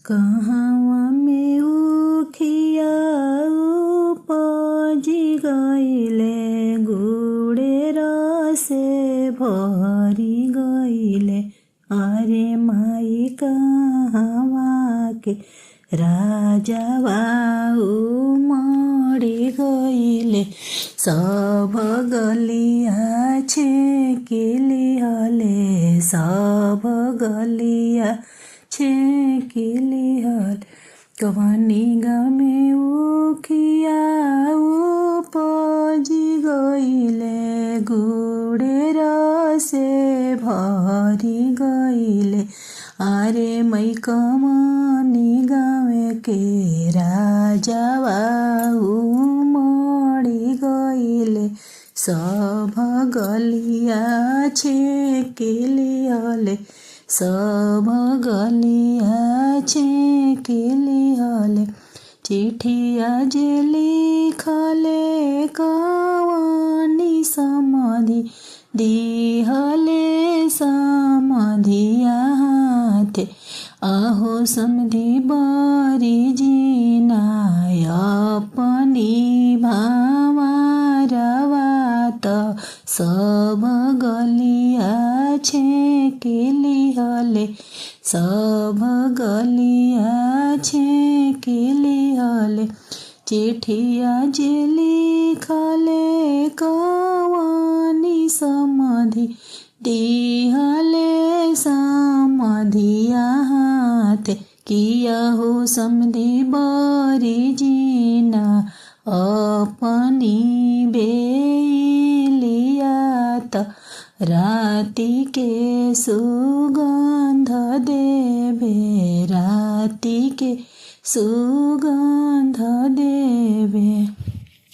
कहाँ में उखिया उपजी गइले, गुडेर से भरी गइले। अरे माई कहाँ के राजावा उमड़ी गइले, सब गलिया छेकिली हले, सब गलिया छेकिली हल। कवनी गमे उखिया उपजी गइले, गुडेर से भरी गइले। अरे मै कवनी गावे के राजावा उमड़ी गइले, सब गलिया छेकिली हले, सब गलिया छेकिली हले। चिठिया जे लिखले कवनी समाधि दिहले समाधिया हाथे। आहो समधि बरी जिना अपनी भामारवा त सब गलिया छेकिली हले, सब गलिया छेकिली हले। चिठिया जे लिखले कवनी समाधि दिहले समाधिया हाथे। किया हो समधि बरी जिना अपनी बेलिया त राति के सुगंध देवे, राति के सुगंध देवे।